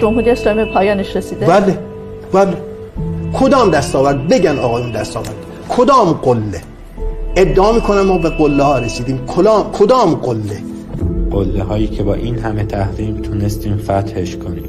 جمهوری اسلامی پایانش رسیده؟ بله. کدام دستاورد؟ بگن آقایون دستاورد. کدام قله؟ ادعا میکنم ما به قله ها رسیدیم. کدام قله؟ قله هایی که با این همه تحریم تونستیم فتحش کنیم.